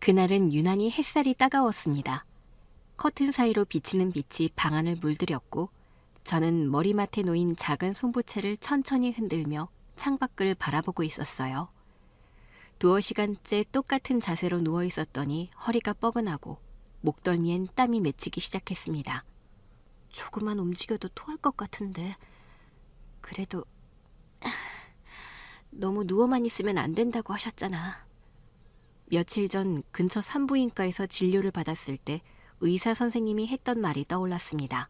그날은 유난히 햇살이 따가웠습니다. 커튼 사이로 비치는 빛이 방 안을 물들였고 저는 머리맡에 놓인 작은 손부채를 천천히 흔들며 창밖을 바라보고 있었어요. 두어 시간째 똑같은 자세로 누워 있었더니 허리가 뻐근하고 목덜미엔 땀이 맺히기 시작했습니다. 조금만 움직여도 토할 것 같은데. 그래도 너무 누워만 있으면 안 된다고 하셨잖아. 며칠 전 근처 산부인과에서 진료를 받았을 때 의사 선생님이 했던 말이 떠올랐습니다.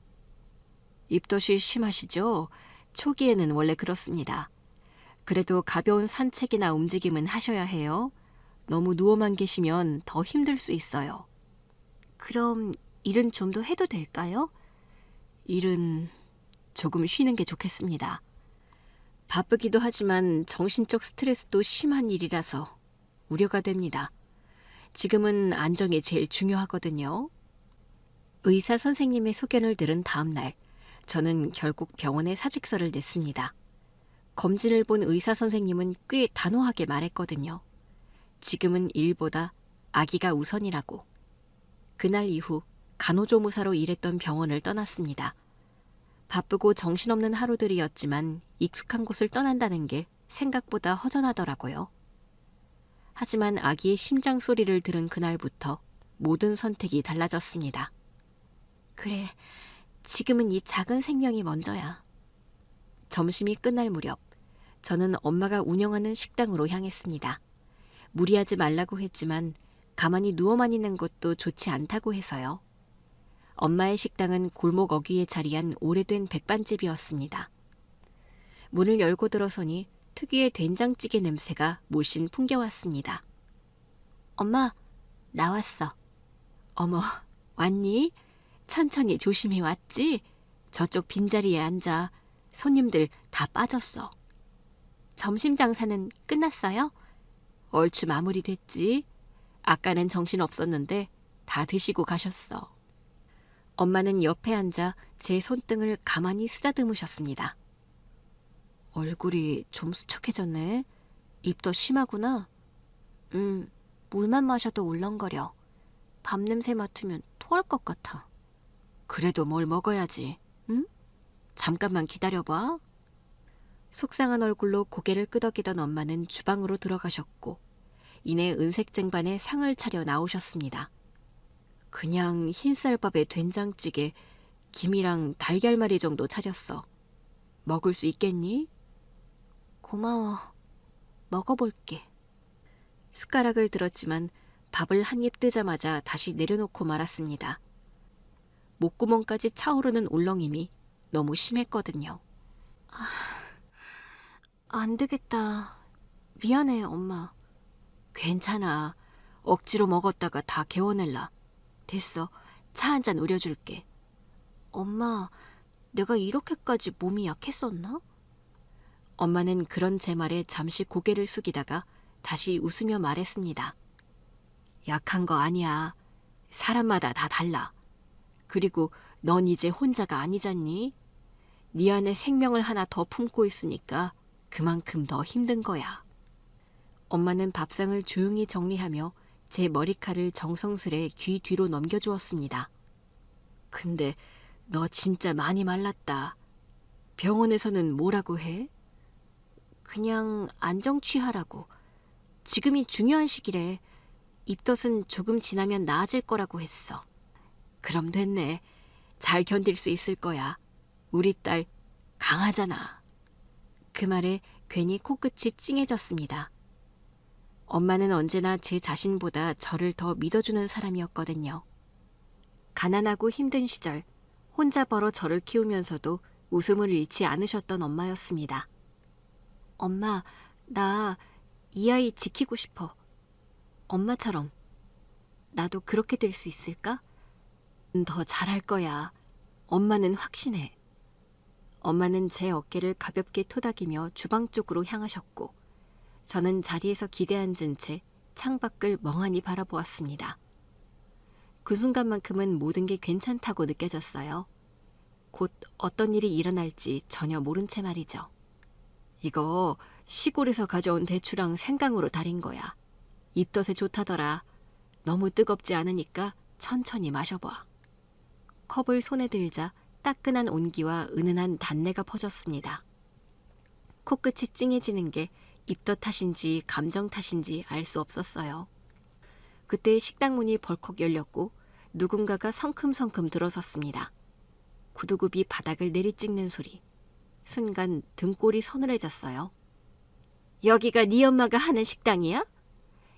입덧이 심하시죠? 초기에는 원래 그렇습니다. 그래도 가벼운 산책이나 움직임은 하셔야 해요. 너무 누워만 계시면 더 힘들 수 있어요. 그럼 일은 좀 더 해도 될까요? 일은 조금 쉬는 게 좋겠습니다. 바쁘기도 하지만 정신적 스트레스도 심한 일이라서 우려가 됩니다. 지금은 안정이 제일 중요하거든요. 의사 선생님의 소견을 들은 다음 날, 저는 결국 병원에 사직서를 냈습니다. 검진을 본 의사 선생님은 꽤 단호하게 말했거든요. 지금은 일보다 아기가 우선이라고. 그날 이후 간호조무사로 일했던 병원을 떠났습니다. 바쁘고 정신없는 하루들이었지만 익숙한 곳을 떠난다는 게 생각보다 허전하더라고요. 하지만 아기의 심장 소리를 들은 그날부터 모든 선택이 달라졌습니다. 그래, 지금은 이 작은 생명이 먼저야. 점심이 끝날 무렵, 저는 엄마가 운영하는 식당으로 향했습니다. 무리하지 말라고 했지만 가만히 누워만 있는 것도 좋지 않다고 해서요. 엄마의 식당은 골목 어귀에 자리한 오래된 백반집이었습니다. 문을 열고 들어서니 특유의 된장찌개 냄새가 물씬 풍겨왔습니다. 엄마, 나왔어. 어머, 왔니? 천천히 조심히 왔지? 저쪽 빈자리에 앉아. 손님들 다 빠졌어. 점심 장사는 끝났어요? 얼추 마무리됐지. 아까는 정신 없었는데 다 드시고 가셨어. 엄마는 옆에 앉아 제 손등을 가만히 쓰다듬으셨습니다. 얼굴이 좀 수척해졌네. 입덧 심하구나. 물만 마셔도 울렁거려. 밥 냄새 맡으면 토할 것 같아. 그래도 뭘 먹어야지, 응? 잠깐만 기다려봐. 속상한 얼굴로 고개를 끄덕이던 엄마는 주방으로 들어가셨고 이내 은색 쟁반에 상을 차려 나오셨습니다. 그냥 흰쌀밥에 된장찌개, 김이랑 달걀말이 정도 차렸어. 먹을 수 있겠니? 고마워. 먹어볼게. 숟가락을 들었지만 밥을 한 입 뜨자마자 다시 내려놓고 말았습니다. 목구멍까지 차오르는 울렁임이 너무 심했거든요. 안 되겠다. 미안해, 엄마. 괜찮아. 억지로 먹었다가 다 개워낼라. 됐어. 차 한 잔 우려줄게. 엄마, 내가 이렇게까지 몸이 약했었나? 엄마는 그런 제 말에 잠시 고개를 숙이다가 다시 웃으며 말했습니다. 약한 거 아니야. 사람마다 다 달라. 그리고 넌 이제 혼자가 아니잖니? 네 안에 생명을 하나 더 품고 있으니까 그만큼 더 힘든 거야. 엄마는 밥상을 조용히 정리하며 제 머리칼을 정성스레 귀 뒤로 넘겨주었습니다. 근데 너 진짜 많이 말랐다. 병원에서는 뭐라고 해? 그냥 안정 취하라고. 지금이 중요한 시기래. 입덧은 조금 지나면 나아질 거라고 했어. 그럼 됐네. 잘 견딜 수 있을 거야. 우리 딸 강하잖아. 그 말에 괜히 코끝이 찡해졌습니다. 엄마는 언제나 제 자신보다 저를 더 믿어주는 사람이었거든요. 가난하고 힘든 시절 혼자 벌어 저를 키우면서도 웃음을 잃지 않으셨던 엄마였습니다. 엄마, 나 이 아이 지키고 싶어. 엄마처럼. 나도 그렇게 될 수 있을까? 더 잘할 거야. 엄마는 확신해. 엄마는 제 어깨를 가볍게 토닥이며 주방 쪽으로 향하셨고 저는 자리에서 기대앉은 채 창밖을 멍하니 바라보았습니다. 그 순간만큼은 모든 게 괜찮다고 느껴졌어요. 곧 어떤 일이 일어날지 전혀 모른 채 말이죠. 이거 시골에서 가져온 대추랑 생강으로 달인 거야. 입덧에 좋다더라. 너무 뜨겁지 않으니까 천천히 마셔봐. 컵을 손에 들자 따끈한 온기와 은은한 단내가 퍼졌습니다. 코끝이 찡해지는 게 입덧 탓인지 감정 탓인지 알 수 없었어요. 그때 식당 문이 벌컥 열렸고 누군가가 성큼성큼 들어섰습니다. 구두굽이 바닥을 내리찍는 소리. 순간 등골이 서늘해졌어요. 여기가 네 엄마가 하는 식당이야?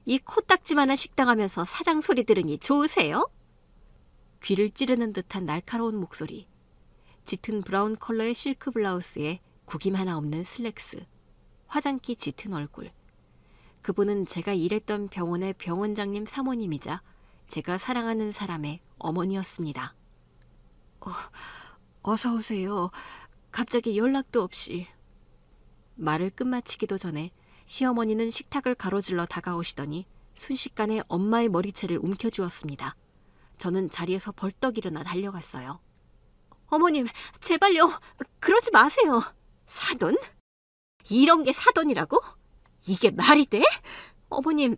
이 코딱지만한 식당 하면서 사장 소리 들으니 좋으세요? 귀를 찌르는 듯한 날카로운 목소리. 짙은 브라운 컬러의 실크 블라우스에 구김 하나 없는 슬랙스. 화장기 짙은 얼굴. 그분은 제가 일했던 병원의 병원장님 사모님이자 제가 사랑하는 사람의 어머니였습니다. 어서 오세요. 갑자기 연락도 없이. 말을 끝마치기도 전에 시어머니는 식탁을 가로질러 다가오시더니 순식간에 엄마의 머리채를 움켜쥐었습니다. 저는 자리에서 벌떡 일어나 달려갔어요. 어머님, 제발요. 그러지 마세요. 사돈? 이런 게 사돈이라고? 이게 말이 돼? 어머님,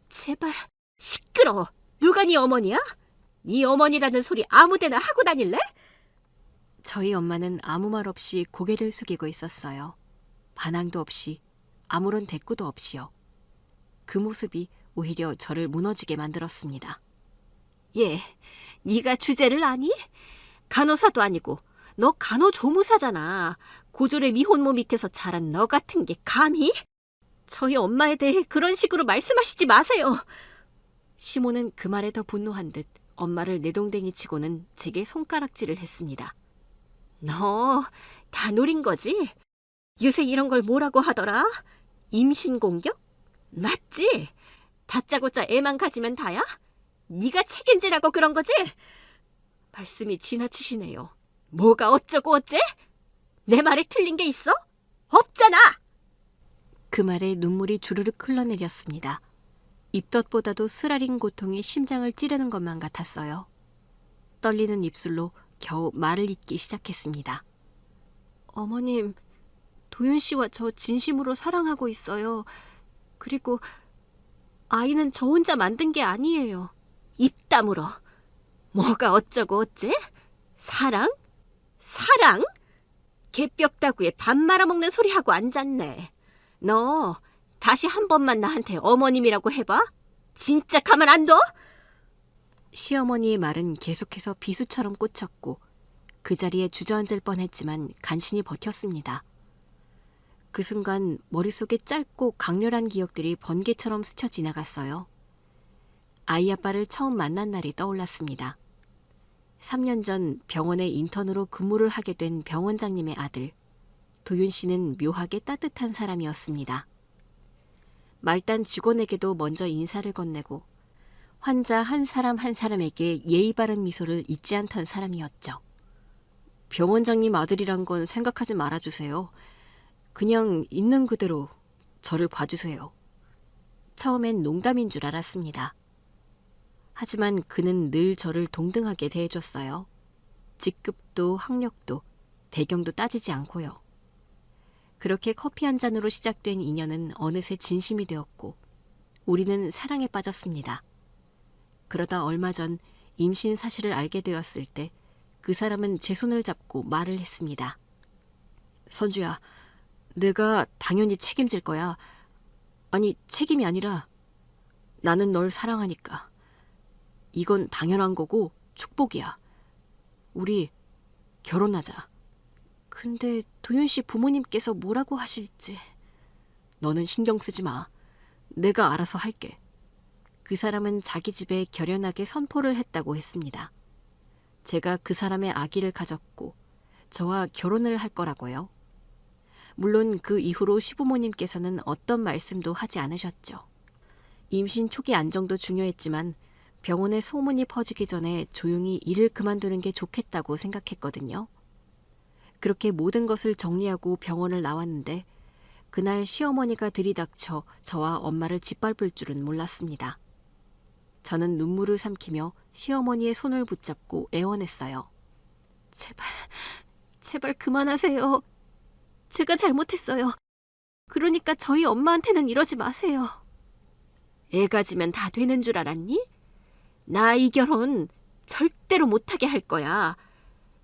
제발. 시끄러워. 누가 네 어머니야? 네 어머니라는 소리 아무데나 하고 다닐래? 저희 엄마는 아무 말 없이 고개를 숙이고 있었어요. 반항도 없이, 아무런 대꾸도 없이요. 그 모습이 오히려 저를 무너지게 만들었습니다. 예, 네가 주제를 아니? 간호사도 아니고 너 간호조무사잖아. 고졸의 미혼모 밑에서 자란 너 같은 게 감히? 저희 엄마에 대해 그런 식으로 말씀하시지 마세요. 시모는 그 말에 더 분노한 듯 엄마를 내동댕이 치고는 제게 손가락질을 했습니다. 너 다 노린 거지? 요새 이런 걸 뭐라고 하더라? 임신공격? 맞지? 다짜고짜 애만 가지면 다야? 네가 책임지라고 그런 거지? 말씀이 지나치시네요. 뭐가 어쩌고 어째? 내 말에 틀린 게 있어? 없잖아! 그 말에 눈물이 주르륵 흘러내렸습니다. 입덧보다도 쓰라린 고통이 심장을 찌르는 것만 같았어요. 떨리는 입술로 겨우 말을 잇기 시작했습니다. 어머님, 도윤 씨와 저 진심으로 사랑하고 있어요. 그리고 아이는 저 혼자 만든 게 아니에요. 입 다물어. 뭐가 어쩌고 어째? 사랑? 사랑? 개벽 다구에 밥 말아먹는 소리 하고 앉았네. 너 다시 한 번만 나한테 어머님이라고 해봐. 진짜 가만 안 둬? 시어머니의 말은 계속해서 비수처럼 꽂혔고 그 자리에 주저앉을 뻔했지만 간신히 버텼습니다. 그 순간 머릿속에 짧고 강렬한 기억들이 번개처럼 스쳐 지나갔어요. 아이 아빠를 처음 만난 날이 떠올랐습니다. 3년 전 병원에 인턴으로 근무를 하게 된 병원장님의 아들, 도윤 씨는 묘하게 따뜻한 사람이었습니다. 말단 직원에게도 먼저 인사를 건네고 환자 한 사람 한 사람에게 예의 바른 미소를 잊지 않던 사람이었죠. 병원장님 아들이란 건 생각하지 말아주세요. 그냥 있는 그대로 저를 봐주세요. 처음엔 농담인 줄 알았습니다. 하지만 그는 늘 저를 동등하게 대해줬어요. 직급도 학력도 배경도 따지지 않고요. 그렇게 커피 한 잔으로 시작된 인연은 어느새 진심이 되었고 우리는 사랑에 빠졌습니다. 그러다 얼마 전 임신 사실을 알게 되었을 때 그 사람은 제 손을 잡고 말을 했습니다. 선주야, 내가 당연히 책임질 거야. 아니, 책임이 아니라 나는 널 사랑하니까. 이건 당연한 거고 축복이야. 우리 결혼하자. 근데 도윤 씨 부모님께서 뭐라고 하실지. 너는 신경 쓰지 마. 내가 알아서 할게. 그 사람은 자기 집에 결연하게 선포를 했다고 했습니다. 제가 그 사람의 아기를 가졌고 저와 결혼을 할 거라고요. 물론 그 이후로 시부모님께서는 어떤 말씀도 하지 않으셨죠. 임신 초기 안정도 중요했지만 병원에 소문이 퍼지기 전에 조용히 일을 그만두는 게 좋겠다고 생각했거든요. 그렇게 모든 것을 정리하고 병원을 나왔는데 그날 시어머니가 들이닥쳐 저와 엄마를 짓밟을 줄은 몰랐습니다. 저는 눈물을 삼키며 시어머니의 손을 붙잡고 애원했어요. 제발 그만하세요. 제가 잘못했어요. 그러니까 저희 엄마한테는 이러지 마세요. 애 가지면 다 되는 줄 알았니? 나 이 결혼 절대로 못하게 할 거야.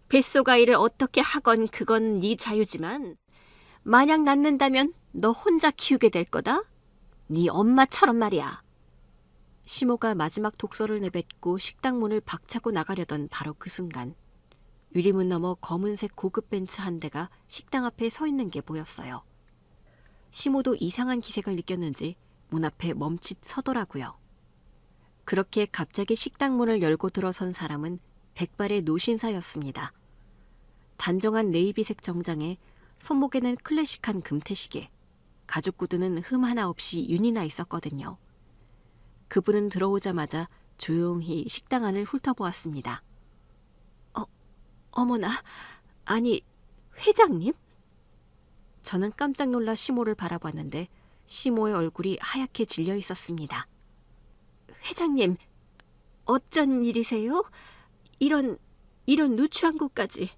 뱃속아이를 어떻게 하건 그건 네 자유지만 만약 낳는다면 너 혼자 키우게 될 거다. 네 엄마처럼 말이야. 시모가 마지막 독서를 내뱉고 식당 문을 박차고 나가려던 바로 그 순간 유리문 너머 검은색 고급 벤츠 한 대가 식당 앞에 서 있는 게 보였어요. 시모도 이상한 기색을 느꼈는지 문 앞에 멈칫 서더라고요. 그렇게 갑자기 식당 문을 열고 들어선 사람은 백발의 노신사였습니다. 단정한 네이비색 정장에 손목에는 클래식한 금태시계, 가죽 구두는 흠 하나 없이 윤이 나 있었거든요. 그분은 들어오자마자 조용히 식당 안을 훑어보았습니다. 어머나, 아니, 회장님? 저는 깜짝 놀라 시모를 바라봤는데 시모의 얼굴이 하얗게 질려 있었습니다. 회장님, 어쩐 일이세요? 이런 누추한 곳까지.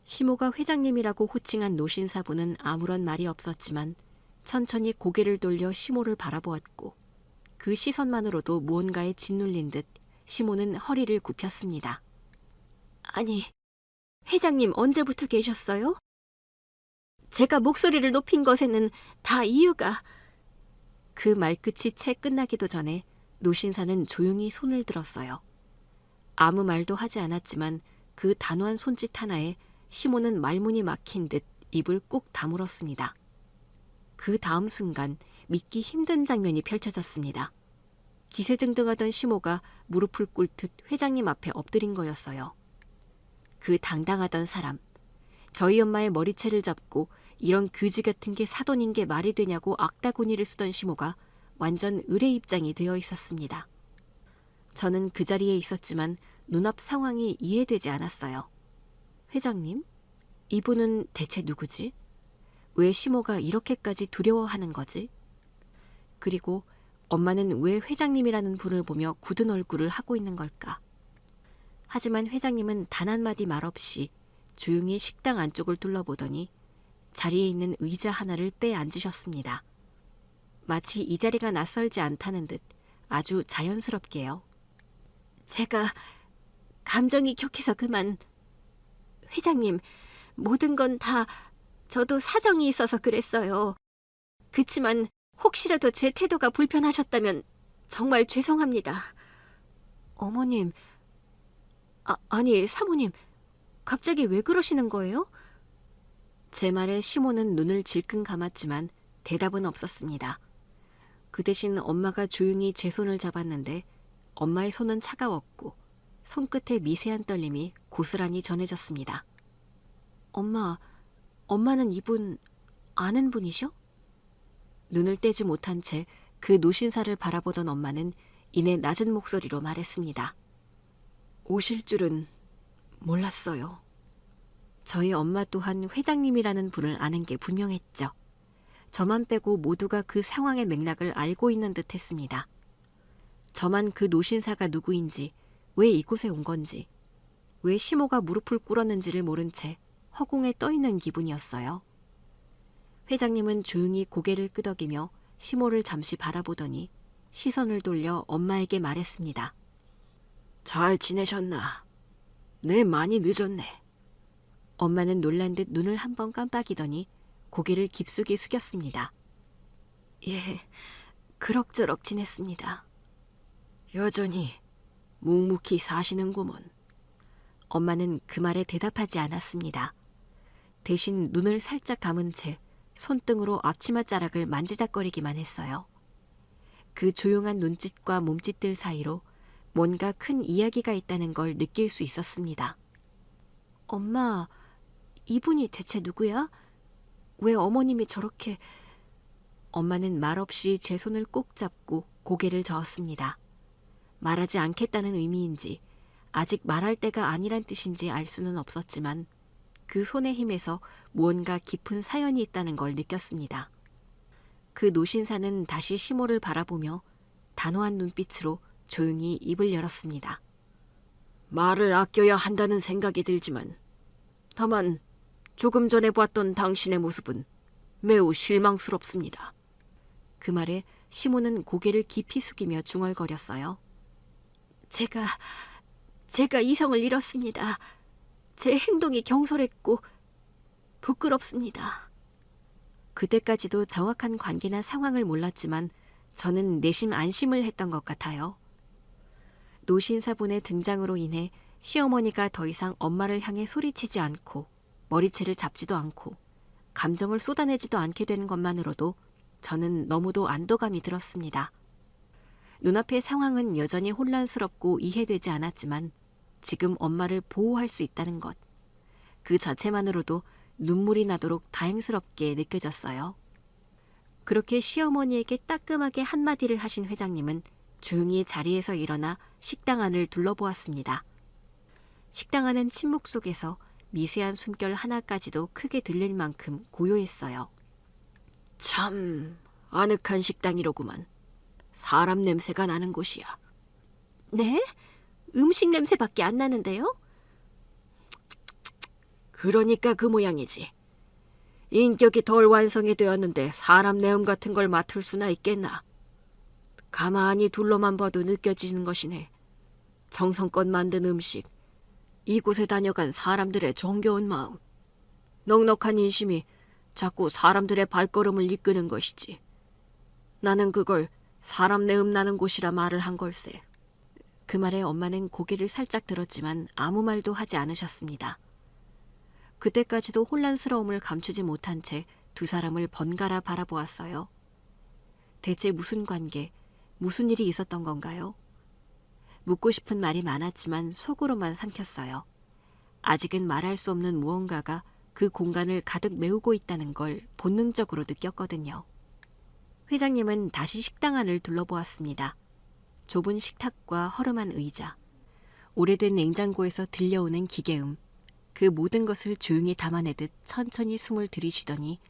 시모가 회장님이라고 호칭한 노신사부는 아무런 말이 없었지만 천천히 고개를 돌려 시모를 바라보았고 그 시선만으로도 무언가에 짓눌린 듯 시모는 허리를 굽혔습니다. 아니, 회장님 언제부터 계셨어요? 제가 목소리를 높인 것에는 다 이유가... 그 말끝이 채 끝나기도 전에 노신사는 조용히 손을 들었어요. 아무 말도 하지 않았지만 그 단호한 손짓 하나에 시모는 말문이 막힌 듯 입을 꾹 다물었습니다. 그 다음 순간 믿기 힘든 장면이 펼쳐졌습니다. 기세등등하던 시모가 무릎을 꿇듯 회장님 앞에 엎드린 거였어요. 그 당당하던 사람, 저희 엄마의 머리채를 잡고 이런 그지 같은 게 사돈인 게 말이 되냐고 악다구니를 쓰던 시모가 완전 의뢰 입장이 되어 있었습니다. 저는 그 자리에 있었지만 눈앞 상황이 이해되지 않았어요. 회장님? 이분은 대체 누구지? 왜 시모가 이렇게까지 두려워하는 거지? 그리고 엄마는 왜 회장님이라는 분을 보며 굳은 얼굴을 하고 있는 걸까? 하지만 회장님은 단 한마디 말 없이 조용히 식당 안쪽을 둘러보더니 자리에 있는 의자 하나를 빼앉으셨습니다. 마치 이 자리가 낯설지 않다는 듯 아주 자연스럽게요. 제가 감정이 격해서 그만... 회장님, 모든 건 다 저도 사정이 있어서 그랬어요. 그치만 혹시라도 제 태도가 불편하셨다면 정말 죄송합니다. 어머님, 아니 사모님, 갑자기 왜 그러시는 거예요? 제 말에 시모는 눈을 질끈 감았지만 대답은 없었습니다. 그 대신 엄마가 조용히 제 손을 잡았는데 엄마의 손은 차가웠고 손끝에 미세한 떨림이 고스란히 전해졌습니다. 엄마는 이분 아는 분이셔? 눈을 떼지 못한 채 그 노신사를 바라보던 엄마는 이내 낮은 목소리로 말했습니다. 오실 줄은 몰랐어요. 저희 엄마 또한 회장님이라는 분을 아는 게 분명했죠. 저만 빼고 모두가 그 상황의 맥락을 알고 있는 듯 했습니다. 저만 그 노신사가 누구인지, 왜 이곳에 온 건지, 왜 시모가 무릎을 꿇었는지를 모른 채 허공에 떠있는 기분이었어요. 회장님은 조용히 고개를 끄덕이며 시모를 잠시 바라보더니 시선을 돌려 엄마에게 말했습니다. 잘 지내셨나? 네, 많이 늦었네. 엄마는 놀란 듯 눈을 한번 깜빡이더니 고개를 깊숙이 숙였습니다. 예, 그럭저럭 지냈습니다. 여전히 묵묵히 사시는구먼. 엄마는 그 말에 대답하지 않았습니다. 대신 눈을 살짝 감은 채 손등으로 앞치마 자락을 만지작거리기만 했어요. 그 조용한 눈짓과 몸짓들 사이로 뭔가 큰 이야기가 있다는 걸 느낄 수 있었습니다. 엄마, 이분이 대체 누구야? 왜 어머님이 저렇게... 엄마는 말없이 제 손을 꼭 잡고 고개를 저었습니다. 말하지 않겠다는 의미인지 아직 말할 때가 아니란 뜻인지 알 수는 없었지만 그 손의 힘에서 무언가 깊은 사연이 있다는 걸 느꼈습니다. 그 노신사는 다시 시모를 바라보며 단호한 눈빛으로 조용히 입을 열었습니다. 말을 아껴야 한다는 생각이 들지만 다만 조금 전에 봤던 당신의 모습은 매우 실망스럽습니다. 그 말에 시모는 고개를 깊이 숙이며 중얼거렸어요. 제가 이성을 잃었습니다. 제 행동이 경솔했고 부끄럽습니다. 그때까지도 정확한 관계나 상황을 몰랐지만 저는 내심 안심을 했던 것 같아요. 노신사분의 등장으로 인해 시어머니가 더 이상 엄마를 향해 소리치지 않고 머리채를 잡지도 않고 감정을 쏟아내지도 않게 된 것만으로도 저는 너무도 안도감이 들었습니다. 눈앞의 상황은 여전히 혼란스럽고 이해되지 않았지만 지금 엄마를 보호할 수 있다는 것, 그 자체만으로도 눈물이 나도록 다행스럽게 느껴졌어요. 그렇게 시어머니에게 따끔하게 한마디를 하신 회장님은 조용히 자리에서 일어나 식당 안을 둘러보았습니다. 식당 안은 침묵 속에서 미세한 숨결 하나까지도 크게 들릴 만큼 고요했어요. 참 아늑한 식당이로구만. 사람 냄새가 나는 곳이야. 네? 음식 냄새밖에 안 나는데요? 그러니까 그 모양이지. 인격이 덜 완성이 되었는데 사람 내음 같은 걸 맡을 수나 있겠나. 가만히 둘러만 봐도 느껴지는 것이네. 정성껏 만든 음식, 이곳에 다녀간 사람들의 정겨운 마음, 넉넉한 인심이 자꾸 사람들의 발걸음을 이끄는 것이지. 나는 그걸 사람 내음 나는 곳이라 말을 한 걸세. 그 말에 엄마는 고개를 살짝 들었지만 아무 말도 하지 않으셨습니다. 그때까지도 혼란스러움을 감추지 못한 채 두 사람을 번갈아 바라보았어요. 대체 무슨 관계, 무슨 일이 있었던 건가요? 묻고 싶은 말이 많았지만 속으로만 삼켰어요. 아직은 말할 수 없는 무언가가 그 공간을 가득 메우고 있다는 걸 본능적으로 느꼈거든요. 회장님은 다시 식당 안을 둘러보았습니다. 좁은 식탁과 허름한 의자, 오래된 냉장고에서 들려오는 기계음, 그 모든 것을 조용히 담아내듯 천천히 숨을 들이쉬더니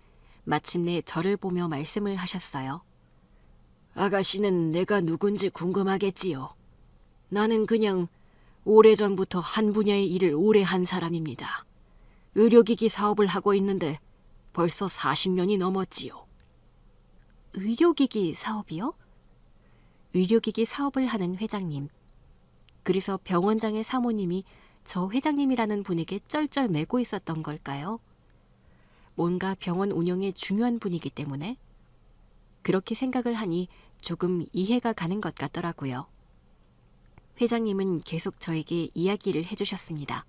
마침내 저를 보며 말씀을 하셨어요. 아가씨는 내가 누군지 궁금하겠지요. 나는 그냥 오래전부터 한 분야의 일을 오래 한 사람입니다. 의료기기 사업을 하고 있는데 벌써 40년이 넘었지요. 의료기기 사업이요? 의료기기 사업을 하는 회장님. 그래서 병원장의 사모님이 저 회장님이라는 분에게 쩔쩔매고 있었던 걸까요? 뭔가 병원 운영에 중요한 분이기 때문에? 그렇게 생각을 하니 조금 이해가 가는 것 같더라고요. 회장님은 계속 저에게 이야기를 해주셨습니다.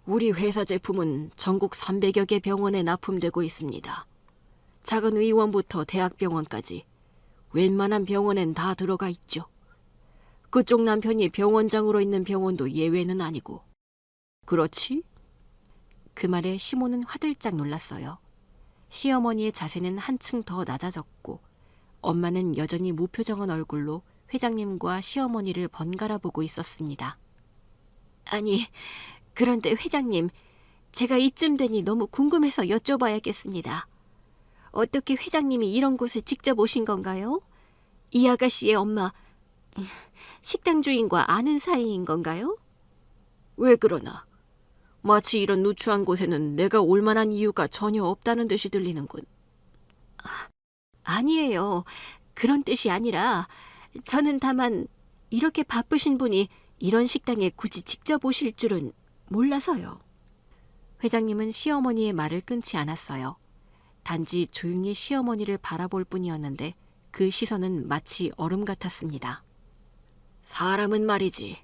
우리 회사 제품은 전국 300여 개 병원에 납품되고 있습니다. 작은 의원부터 대학병원까지 웬만한 병원엔 다 들어가 있죠. 그쪽 남편이 병원장으로 있는 병원도 예외는 아니고. 그렇지? 그 말에 시모는 화들짝 놀랐어요. 시어머니의 자세는 한층 더 낮아졌고 엄마는 여전히 무표정한 얼굴로 회장님과 시어머니를 번갈아 보고 있었습니다. 아니, 그런데 회장님, 제가 이쯤 되니 너무 궁금해서 여쭤봐야겠습니다. 어떻게 회장님이 이런 곳에 직접 오신 건가요? 이 아가씨의 엄마, 식당 주인과 아는 사이인 건가요? 왜 그러나? 마치 이런 누추한 곳에는 내가 올 만한 이유가 전혀 없다는 듯이 들리는군. 아니에요. 그런 뜻이 아니라 저는 다만 이렇게 바쁘신 분이 이런 식당에 굳이 직접 오실 줄은 몰라서요. 회장님은 시어머니의 말을 끊지 않았어요. 단지 조용히 시어머니를 바라볼 뿐이었는데 그 시선은 마치 얼음 같았습니다. 사람은 말이지.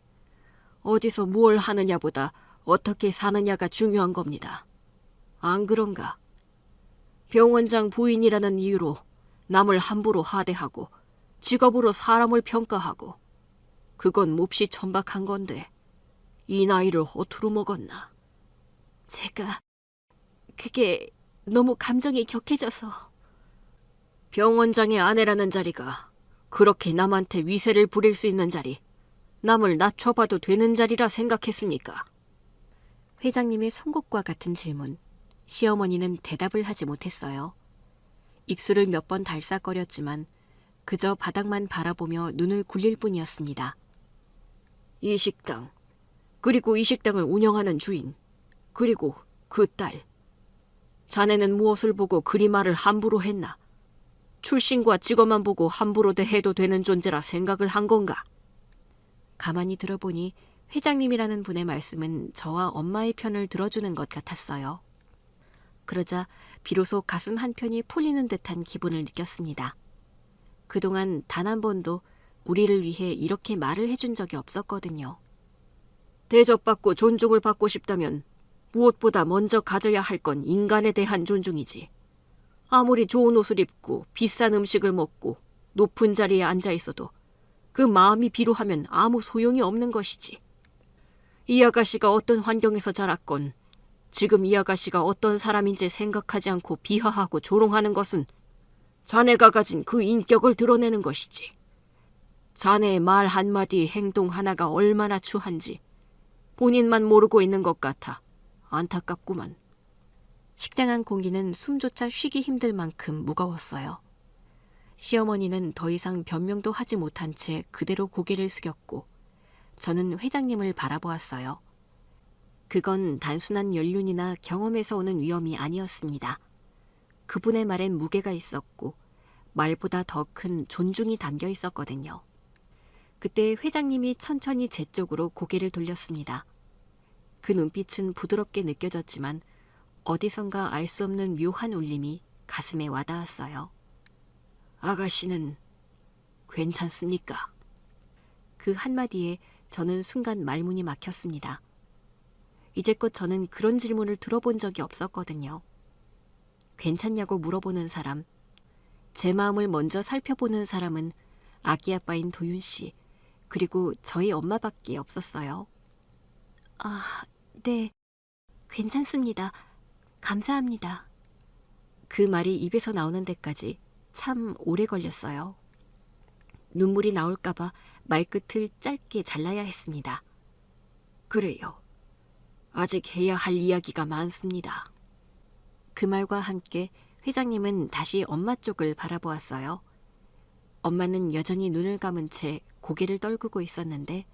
어디서 무얼 하느냐보다 어떻게 사느냐가 중요한 겁니다. 안 그런가? 병원장 부인이라는 이유로 남을 함부로 하대하고 직업으로 사람을 평가하고 그건 몹시 천박한 건데 이 나이를 허투루 먹었나? 제가 그게 너무 감정이 격해져서. 병원장의 아내라는 자리가 그렇게 남한테 위세를 부릴 수 있는 자리, 남을 낮춰봐도 되는 자리라 생각했습니까? 회장님의 송곳과 같은 질문, 시어머니는 대답을 하지 못했어요. 입술을 몇 번 달싹거렸지만 그저 바닥만 바라보며 눈을 굴릴 뿐이었습니다. 이 식당, 그리고 이 식당을 운영하는 주인, 그리고 그 딸. 자네는 무엇을 보고 그리 말을 함부로 했나? 출신과 직업만 보고 함부로 대해도 되는 존재라 생각을 한 건가? 가만히 들어보니 회장님이라는 분의 말씀은 저와 엄마의 편을 들어주는 것 같았어요. 그러자 비로소 가슴 한편이 풀리는 듯한 기분을 느꼈습니다. 그동안 단 한 번도 우리를 위해 이렇게 말을 해준 적이 없었거든요. 대접받고 존중을 받고 싶다면 무엇보다 먼저 가져야 할 건 인간에 대한 존중이지. 아무리 좋은 옷을 입고 비싼 음식을 먹고 높은 자리에 앉아 있어도 그 마음이 비루하면 아무 소용이 없는 것이지. 이 아가씨가 어떤 환경에서 자랐건 지금 이 아가씨가 어떤 사람인지 생각하지 않고 비하하고 조롱하는 것은 자네가 가진 그 인격을 드러내는 것이지. 자네의 말 한마디 행동 하나가 얼마나 추한지 본인만 모르고 있는 것 같아 안타깝구만. 식당 안 공기는 숨조차 쉬기 힘들 만큼 무거웠어요. 시어머니는 더 이상 변명도 하지 못한 채 그대로 고개를 숙였고 저는 회장님을 바라보았어요. 그건 단순한 연륜이나 경험에서 오는 위험이 아니었습니다. 그분의 말엔 무게가 있었고 말보다 더 큰 존중이 담겨 있었거든요. 그때 회장님이 천천히 제 쪽으로 고개를 돌렸습니다. 그 눈빛은 부드럽게 느껴졌지만 어디선가 알 수 없는 묘한 울림이 가슴에 와닿았어요. 아가씨는 괜찮습니까? 그 한마디에 저는 순간 말문이 막혔습니다. 이제껏 저는 그런 질문을 들어본 적이 없었거든요. 괜찮냐고 물어보는 사람, 제 마음을 먼저 살펴보는 사람은 아기 아빠인 도윤 씨, 그리고 저희 엄마밖에 없었어요. 네, 괜찮습니다. 감사합니다. 그 말이 입에서 나오는 데까지 참 오래 걸렸어요. 눈물이 나올까봐 말끝을 짧게 잘라야 했습니다. 그래요. 아직 해야 할 이야기가 많습니다. 그 말과 함께 회장님은 다시 엄마 쪽을 바라보았어요. 엄마는 여전히 눈을 감은 채 고개를 떨구고 있었는데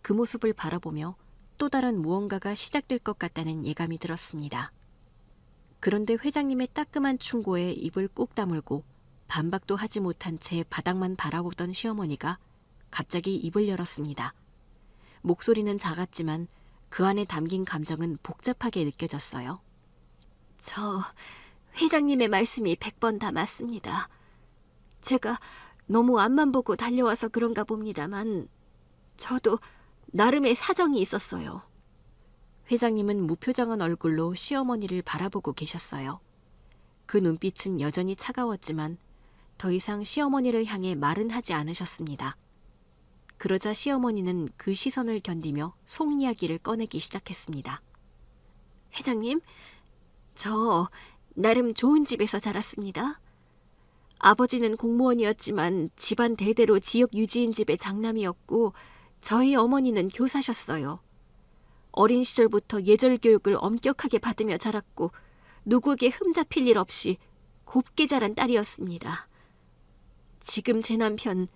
그 모습을 바라보며 또 다른 무언가가 시작될 것 같다는 예감이 들었습니다. 그런데 회장님의 따끔한 충고에 입을 꾹 다물고 반박도 하지 못한 채 바닥만 바라보던 시어머니가 갑자기 입을 열었습니다. 목소리는 작았지만 그 안에 담긴 감정은 복잡하게 느껴졌어요. 저 회장님의 말씀이 100번 다 맞습니다. 제가 너무 앞만 보고 달려와서 그런가 봅니다만 저도 나름의 사정이 있었어요. 회장님은 무표정한 얼굴로 시어머니를 바라보고 계셨어요. 그 눈빛은 여전히 차가웠지만 더 이상 시어머니를 향해 말은 하지 않으셨습니다. 그러자 시어머니는 그 시선을 견디며 속 이야기를 꺼내기 시작했습니다. 회장님, 저 나름 좋은 집에서 자랐습니다. 아버지는 공무원이었지만 집안 대대로 지역 유지인 집의 장남이었고 저희 어머니는 교사셨어요. 어린 시절부터 예절 교육을 엄격하게 받으며 자랐고 누구에게 흠잡힐 일 없이 곱게 자란 딸이었습니다. 지금 제 남편,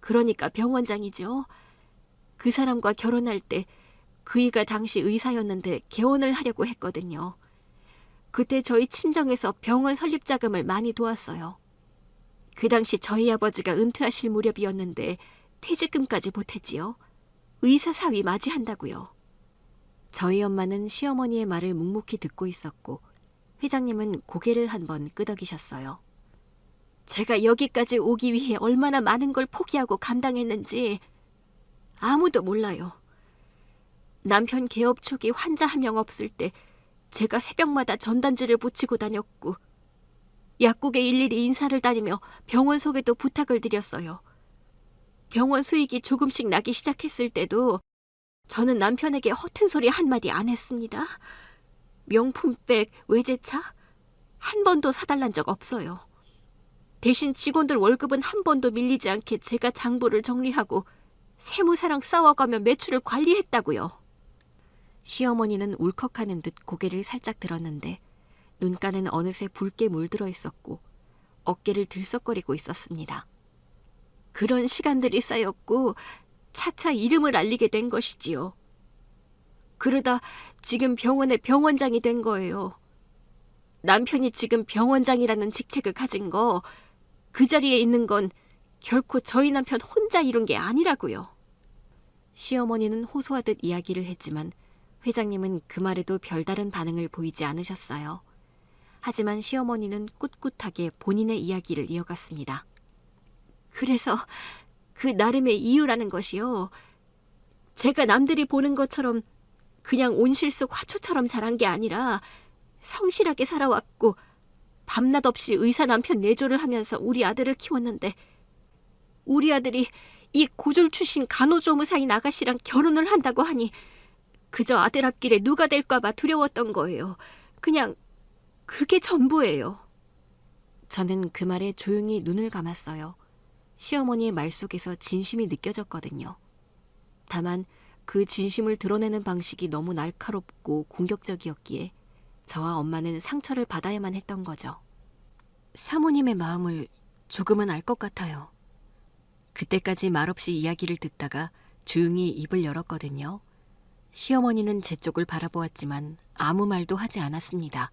그러니까 병원장이죠. 그 사람과 결혼할 때 그이가 당시 의사였는데 개원을 하려고 했거든요. 그때 저희 친정에서 병원 설립 자금을 많이 도왔어요. 그 당시 저희 아버지가 은퇴하실 무렵이었는데 퇴직금까지 보탰지요. 의사 사위 맞이한다고요. 저희 엄마는 시어머니의 말을 묵묵히 듣고 있었고 회장님은 고개를 한번 끄덕이셨어요. 제가 여기까지 오기 위해 얼마나 많은 걸 포기하고 감당했는지 아무도 몰라요. 남편 개업 초기 환자 한 명 없을 때 제가 새벽마다 전단지를 붙이고 다녔고 약국에 일일이 인사를 다니며 병원 소개도 부탁을 드렸어요. 병원 수익이 조금씩 나기 시작했을 때도 저는 남편에게 허튼 소리 한마디 안 했습니다. 명품백, 외제차 한 번도 사달란 적 없어요. 대신 직원들 월급은 한 번도 밀리지 않게 제가 장부를 정리하고 세무사랑 싸워가며 매출을 관리했다고요. 시어머니는 울컥하는 듯 고개를 살짝 들었는데 눈가는 어느새 붉게 물들어 있었고 어깨를 들썩거리고 있었습니다. 그런 시간들이 쌓였고 차차 이름을 알리게 된 것이지요. 그러다 지금 병원의 병원장이 된 거예요. 남편이 지금 병원장이라는 직책을 가진 거, 그 자리에 있는 건 결코 저희 남편 혼자 이룬 게 아니라고요. 시어머니는 호소하듯 이야기를 했지만 회장님은 그 말에도 별다른 반응을 보이지 않으셨어요. 하지만 시어머니는 꿋꿋하게 본인의 이야기를 이어갔습니다. 그래서 그 나름의 이유라는 것이요. 제가 남들이 보는 것처럼 그냥 온실속 화초처럼 자란 게 아니라 성실하게 살아왔고 밤낮 없이 의사 남편 내조를 하면서 우리 아들을 키웠는데 우리 아들이 이 고졸 출신 간호조무사인 아가씨랑 결혼을 한다고 하니 그저 아들 앞길에 누가 될까 봐 두려웠던 거예요. 그냥 그게 전부예요. 저는 그 말에 조용히 눈을 감았어요. 시어머니의 말 속에서 진심이 느껴졌거든요. 다만 그 진심을 드러내는 방식이 너무 날카롭고 공격적이었기에 저와 엄마는 상처를 받아야만 했던 거죠. 사모님의 마음을 조금은 알 것 같아요. 그때까지 말없이 이야기를 듣다가 조용히 입을 열었거든요. 시어머니는 제 쪽을 바라보았지만 아무 말도 하지 않았습니다.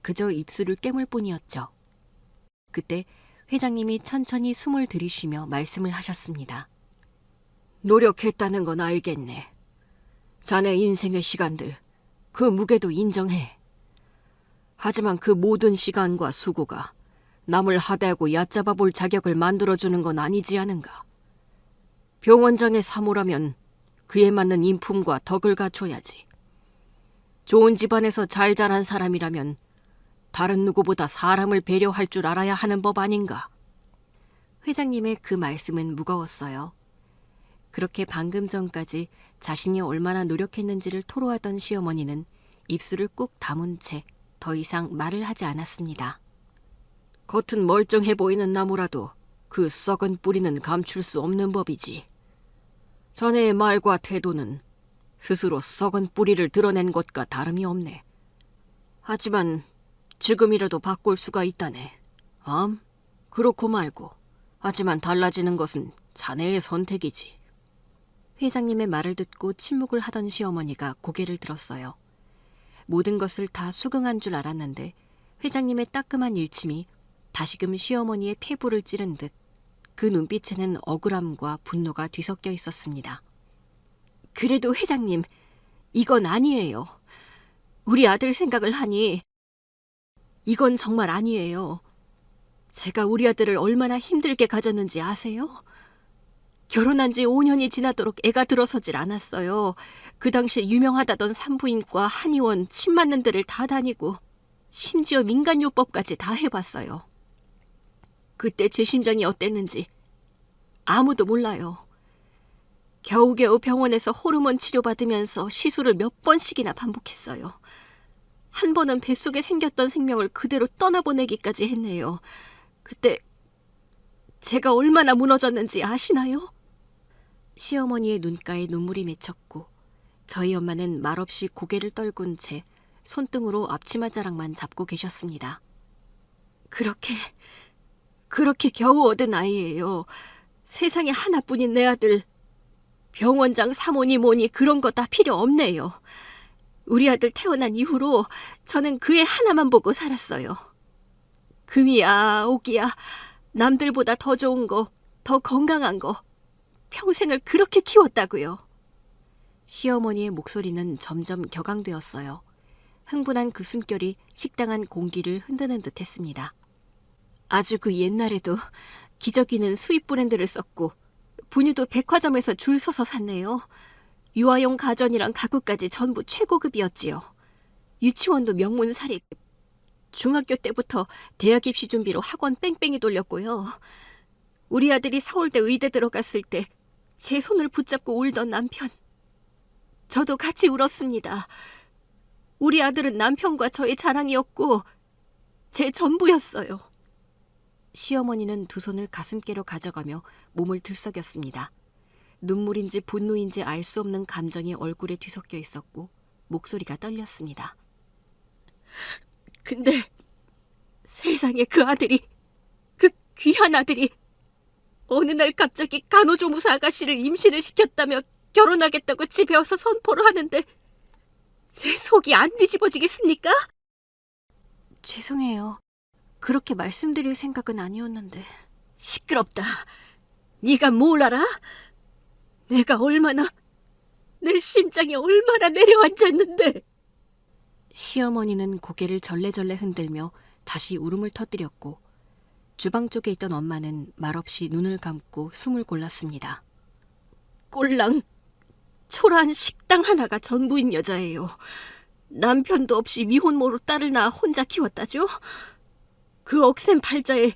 그저 입술을 깨물 뿐이었죠. 그때 회장님이 천천히 숨을 들이쉬며 말씀을 하셨습니다. 노력했다는 건 알겠네. 자네 인생의 시간들, 그 무게도 인정해. 하지만 그 모든 시간과 수고가 남을 하대하고 얕잡아 볼 자격을 만들어주는 건 아니지 않은가. 병원장의 사모라면 그에 맞는 인품과 덕을 갖춰야지. 좋은 집안에서 잘 자란 사람이라면 다른 누구보다 사람을 배려할 줄 알아야 하는 법 아닌가. 회장님의 그 말씀은 무거웠어요. 그렇게 방금 전까지 자신이 얼마나 노력했는지를 토로하던 시어머니는 입술을 꾹 다문 채 더 이상 말을 하지 않았습니다. 겉은 멀쩡해 보이는 나무라도 그 썩은 뿌리는 감출 수 없는 법이지. 자네의 말과 태도는 스스로 썩은 뿌리를 드러낸 것과 다름이 없네. 하지만 지금이라도 바꿀 수가 있다네. 그렇고 말고. 하지만 달라지는 것은 자네의 선택이지. 회장님의 말을 듣고 침묵을 하던 시어머니가 고개를 들었어요. 모든 것을 다 수긍한 줄 알았는데 회장님의 따끔한 일침이 다시금 시어머니의 폐부를 찌른 듯 그 눈빛에는 억울함과 분노가 뒤섞여 있었습니다. 그래도 회장님, 이건 아니에요. 우리 아들 생각을 하니 이건 정말 아니에요. 제가 우리 아들을 얼마나 힘들게 가졌는지 아세요? 결혼한 지 5년이 지나도록 애가 들어서질 않았어요. 그 당시 유명하다던 산부인과 한의원, 침 맞는 데를 다 다니고 심지어 민간요법까지 다 해봤어요. 그때 제 심정이 어땠는지 아무도 몰라요. 겨우겨우 병원에서 호르몬 치료받으면서 시술을 몇 번씩이나 반복했어요. 한 번은 뱃속에 생겼던 생명을 그대로 떠나보내기까지 했네요. 그때 제가 얼마나 무너졌는지 아시나요? 시어머니의 눈가에 눈물이 맺혔고 저희 엄마는 말없이 고개를 떨군 채 손등으로 앞치마 자락만 잡고 계셨습니다. 그렇게 겨우 얻은 아이예요. 세상에 하나뿐인 내 아들. 병원장 사모니 뭐니 그런 거 다 필요 없네요. 우리 아들 태어난 이후로 저는 그 애 하나만 보고 살았어요. 금이야, 옥이야, 남들보다 더 좋은 거, 더 건강한 거, 평생을 그렇게 키웠다고요. 시어머니의 목소리는 점점 격앙되었어요. 흥분한 그 숨결이 식당안 공기를 흔드는 듯 했습니다. 아주 그 옛날에도 기저귀는 수입 브랜드를 썼고 분유도 백화점에서 줄 서서 샀네요. 유아용 가전이랑 가구까지 전부 최고급이었지요. 유치원도 명문사립. 중학교 때부터 대학 입시 준비로 학원 뺑뺑이 돌렸고요. 우리 아들이 서울대 의대 들어갔을 때 제 손을 붙잡고 울던 남편. 저도 같이 울었습니다. 우리 아들은 남편과 저의 자랑이었고 제 전부였어요. 시어머니는 두 손을 가슴께로 가져가며 몸을 들썩였습니다. 눈물인지 분노인지 알 수 없는 감정이 얼굴에 뒤섞여 있었고 목소리가 떨렸습니다. 근데 세상에 그 아들이, 그 귀한 아들이 어느 날 갑자기 간호조무사 아가씨를 임신을 시켰다며 결혼하겠다고 집에 와서 선포를 하는데 제 속이 안 뒤집어지겠습니까? 죄송해요. 그렇게 말씀드릴 생각은 아니었는데. 시끄럽다. 네가 뭘 알아? 내 심장이 얼마나 내려앉았는데. 시어머니는 고개를 절레절레 흔들며 다시 울음을 터뜨렸고 주방 쪽에 있던 엄마는 말없이 눈을 감고 숨을 골랐습니다. 꼴랑 초라한 식당 하나가 전부인 여자예요. 남편도 없이 미혼모로 딸을 낳아 혼자 키웠다죠. 그 억센 팔자에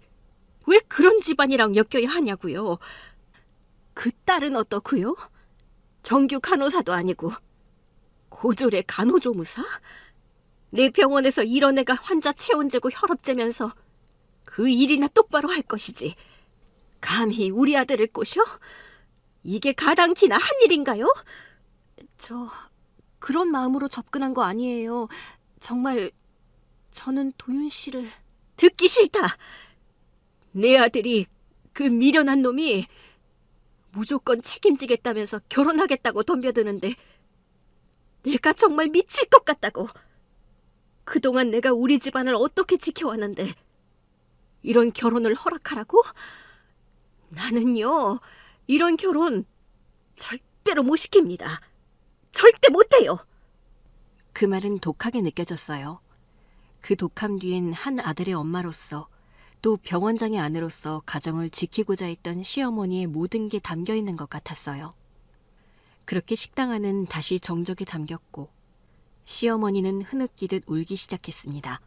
왜 그런 집안이랑 엮여야 하냐고요. 그 딸은 어떻고요? 정규 간호사도 아니고 고졸의 간호조무사? 내 병원에서 이런 애가 환자 체온 재고 혈압 재면서 그 일이나 똑바로 할 것이지. 감히 우리 아들을 꼬셔? 이게 가당키나 한 일인가요? 그런 마음으로 접근한 거 아니에요. 정말 저는 도윤 씨를... 듣기 싫다. 내 아들이 그 미련한 놈이 무조건 책임지겠다면서 결혼하겠다고 덤벼드는데 내가 정말 미칠 것 같다고. 그동안 내가 우리 집안을 어떻게 지켜왔는데 이런 결혼을 허락하라고? 나는요, 이런 결혼 절대로 못 시킵니다. 절대 못해요. 그 말은 독하게 느껴졌어요. 그 독함 뒤엔 한 아들의 엄마로서 또 병원장의 아내로서 가정을 지키고자 했던 시어머니의 모든 게 담겨 있는 것 같았어요. 그렇게 식당 안은 다시 정적에 잠겼고 시어머니는 흐느끼듯 울기 시작했습니다.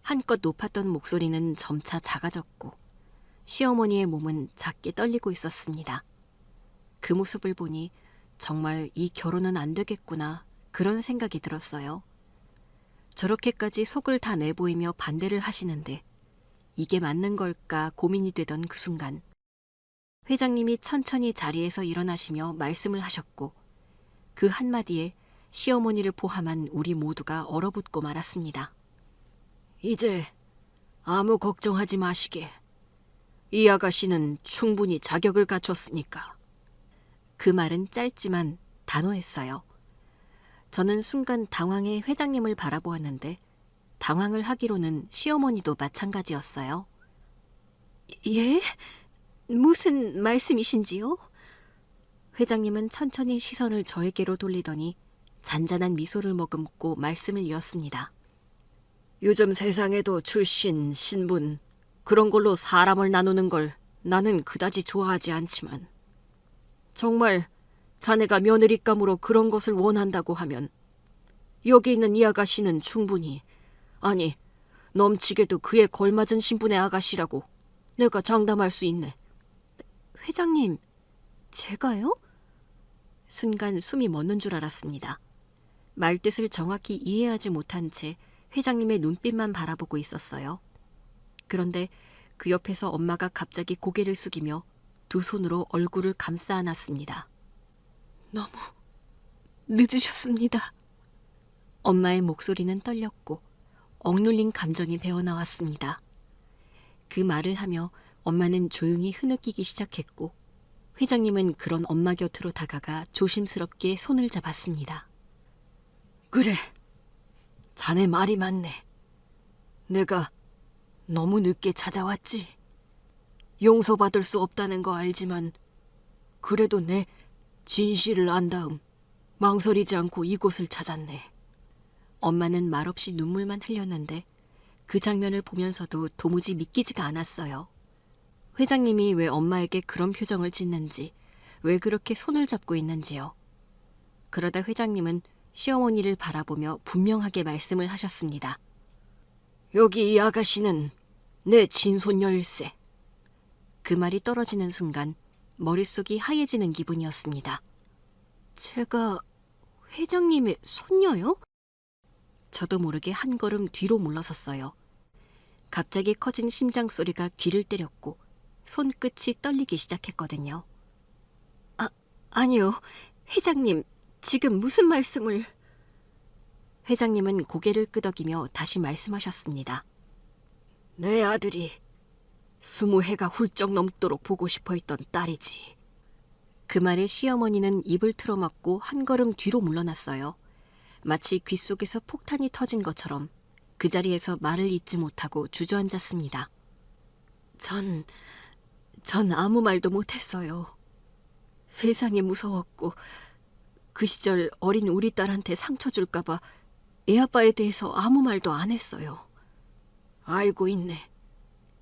한껏 높았던 목소리는 점차 작아졌고 시어머니의 몸은 작게 떨리고 있었습니다. 그 모습을 보니 정말 이 결혼은 안 되겠구나 그런 생각이 들었어요. 저렇게까지 속을 다 내보이며 반대를 하시는데 이게 맞는 걸까 고민이 되던 그 순간 회장님이 천천히 자리에서 일어나시며 말씀을 하셨고 그 한마디에 시어머니를 포함한 우리 모두가 얼어붙고 말았습니다. 이제 아무 걱정하지 마시게. 이 아가씨는 충분히 자격을 갖췄으니까. 그 말은 짧지만 단호했어요. 저는 순간 당황해 회장님을 바라보았는데 당황을 하기로는 시어머니도 마찬가지였어요. 예? 무슨 말씀이신지요? 회장님은 천천히 시선을 저에게로 돌리더니 잔잔한 미소를 머금고 말씀을 이었습니다. 요즘 세상에도 출신, 신분 그런 걸로 사람을 나누는 걸 나는 그다지 좋아하지 않지만 정말 자네가 며느리감으로 그런 것을 원한다고 하면 여기 있는 이 아가씨는 충분히, 아니 넘치게도 그에 걸맞은 신분의 아가씨라고 내가 장담할 수 있네. 회장님, 제가요? 순간 숨이 멎는 줄 알았습니다. 말뜻을 정확히 이해하지 못한 채 회장님의 눈빛만 바라보고 있었어요. 그런데 그 옆에서 엄마가 갑자기 고개를 숙이며 두 손으로 얼굴을 감싸 안았습니다. 너무 늦으셨습니다. 엄마의 목소리는 떨렸고 억눌린 감정이 배어나왔습니다. 그 말을 하며 엄마는 조용히 흐느끼기 시작했고 회장님은 그런 엄마 곁으로 다가가 조심스럽게 손을 잡았습니다. 그래, 자네 말이 맞네. 내가 너무 늦게 찾아왔지. 용서받을 수 없다는 거 알지만 그래도 내 진실을 안 다음 망설이지 않고 이곳을 찾았네. 엄마는 말없이 눈물만 흘렸는데 그 장면을 보면서도 도무지 믿기지가 않았어요. 회장님이 왜 엄마에게 그런 표정을 짓는지, 왜 그렇게 손을 잡고 있는지요. 그러다 회장님은 시어머니를 바라보며 분명하게 말씀을 하셨습니다. 여기 이 아가씨는 내 친손녀일세. 그 말이 떨어지는 순간 머릿속이 하얘지는 기분이었습니다. 제가 회장님의 손녀요? 저도 모르게 한 걸음 뒤로 물러섰어요. 갑자기 커진 심장 소리가 귀를 때렸고 손끝이 떨리기 시작했거든요. 아니요. 회장님, 지금 무슨 말씀을... 회장님은 고개를 끄덕이며 다시 말씀하셨습니다. 내 아들이 20해가 훌쩍 넘도록 보고 싶어 했던 딸이지. 그 말에 시어머니는 입을 틀어막고 한 걸음 뒤로 물러났어요. 마치 귓속에서 폭탄이 터진 것처럼 그 자리에서 말을 잇지 못하고 주저앉았습니다. 전 아무 말도 못했어요. 세상이 무서웠고 그 시절 어린 우리 딸한테 상처 줄까 봐 애아빠에 대해서 아무 말도 안 했어요. 알고 있네.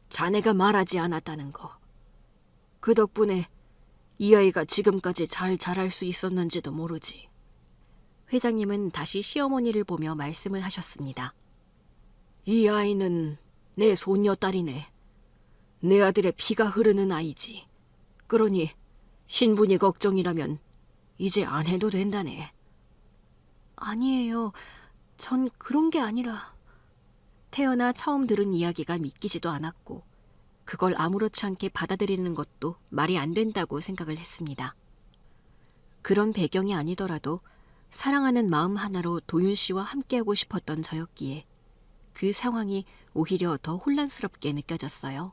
자네가 말하지 않았다는 거. 그 덕분에 이 아이가 지금까지 잘 자랄 수 있었는지도 모르지. 회장님은 다시 시어머니를 보며 말씀을 하셨습니다. 이 아이는 내 손녀딸이네. 내 아들의 피가 흐르는 아이지. 그러니 신분이 걱정이라면 이제 안 해도 된다네. 아니에요. 전 그런 게 아니라. 태어나 처음 들은 이야기가 믿기지도 않았고 그걸 아무렇지 않게 받아들이는 것도 말이 안 된다고 생각을 했습니다. 그런 배경이 아니더라도 사랑하는 마음 하나로 도윤 씨와 함께하고 싶었던 저였기에 그 상황이 오히려 더 혼란스럽게 느껴졌어요.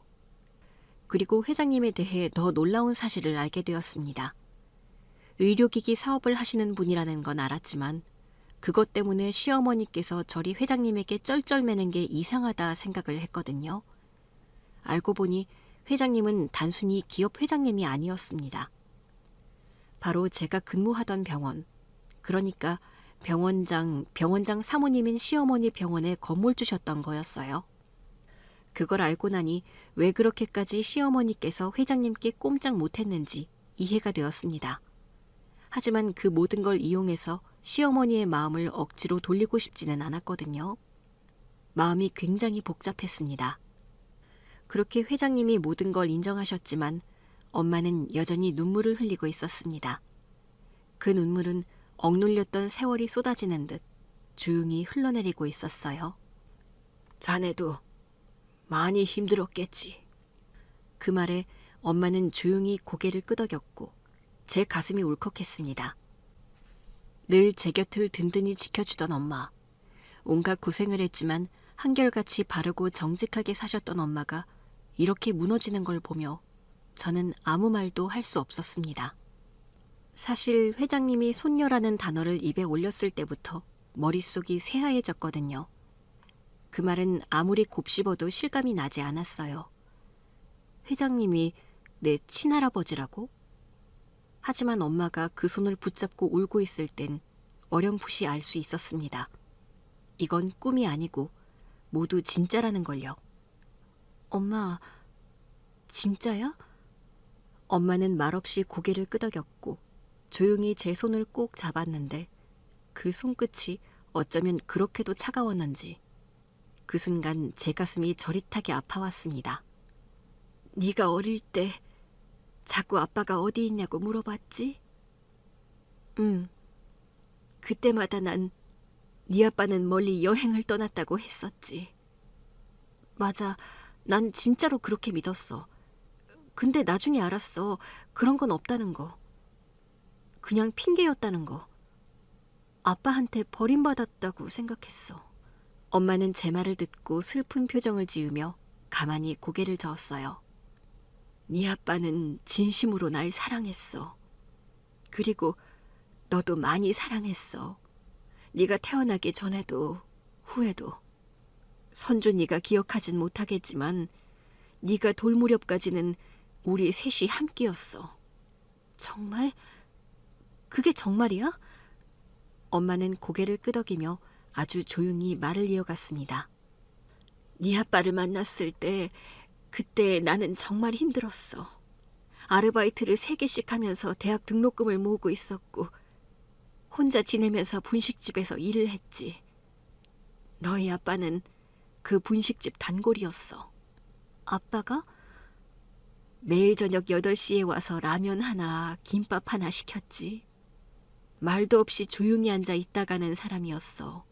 그리고 회장님에 대해 더 놀라운 사실을 알게 되었습니다. 의료기기 사업을 하시는 분이라는 건 알았지만 그것 때문에 시어머니께서 저리 회장님에게 쩔쩔매는 게 이상하다 생각을 했거든요. 알고 보니 회장님은 단순히 기업 회장님이 아니었습니다. 바로 제가 근무하던 병원, 그러니까 병원장 사모님인 시어머니 병원에 건물 주셨던 거였어요. 그걸 알고 나니 왜 그렇게까지 시어머니께서 회장님께 꼼짝 못했는지 이해가 되었습니다. 하지만 그 모든 걸 이용해서 시어머니의 마음을 억지로 돌리고 싶지는 않았거든요. 마음이 굉장히 복잡했습니다. 그렇게 회장님이 모든 걸 인정하셨지만 엄마는 여전히 눈물을 흘리고 있었습니다. 그 눈물은 억눌렸던 세월이 쏟아지는 듯 조용히 흘러내리고 있었어요. 자네도 많이 힘들었겠지. 그 말에 엄마는 조용히 고개를 끄덕였고 제 가슴이 울컥했습니다. 늘 제 곁을 든든히 지켜주던 엄마. 온갖 고생을 했지만 한결같이 바르고 정직하게 사셨던 엄마가 이렇게 무너지는 걸 보며 저는 아무 말도 할 수 없었습니다. 사실 회장님이 손녀라는 단어를 입에 올렸을 때부터 머릿속이 새하얘졌거든요. 그 말은 아무리 곱씹어도 실감이 나지 않았어요. 회장님이 내 친할아버지라고? 하지만 엄마가 그 손을 붙잡고 울고 있을 땐 어렴풋이 알 수 있었습니다. 이건 꿈이 아니고 모두 진짜라는 걸요. 엄마, 진짜야? 엄마는 말없이 고개를 끄덕였고 조용히 제 손을 꼭 잡았는데 그 손끝이 어쩌면 그렇게도 차가웠는지 그 순간 제 가슴이 저릿하게 아파왔습니다. 네가 어릴 때 자꾸 아빠가 어디 있냐고 물어봤지? 응. 그때마다 난 네 아빠는 멀리 여행을 떠났다고 했었지. 맞아. 난 진짜로 그렇게 믿었어. 근데 나중에 알았어. 그런 건 없다는 거. 그냥 핑계였다는 거. 아빠한테 버림받았다고 생각했어. 엄마는 제 말을 듣고 슬픈 표정을 지으며 가만히 고개를 저었어요. 네 아빠는 진심으로 날 사랑했어. 그리고 너도 많이 사랑했어. 네가 태어나기 전에도 후에도. 선조 네가 기억하진 못하겠지만 네가 돌 무렵까지는 우리 셋이 함께였어. 정말? 그게 정말이야? 엄마는 고개를 끄덕이며 아주 조용히 말을 이어갔습니다. 네 아빠를 만났을 때 그때 나는 정말 힘들었어. 아르바이트를 3개씩 하면서 대학 등록금을 모으고 있었고 혼자 지내면서 분식집에서 일을 했지. 너희 아빠는 그 분식집 단골이었어. 아빠가? 매일 저녁 8시에 와서 라면 하나, 김밥 하나 시켰지. 말도 없이 조용히 앉아 있다가는 사람이었어.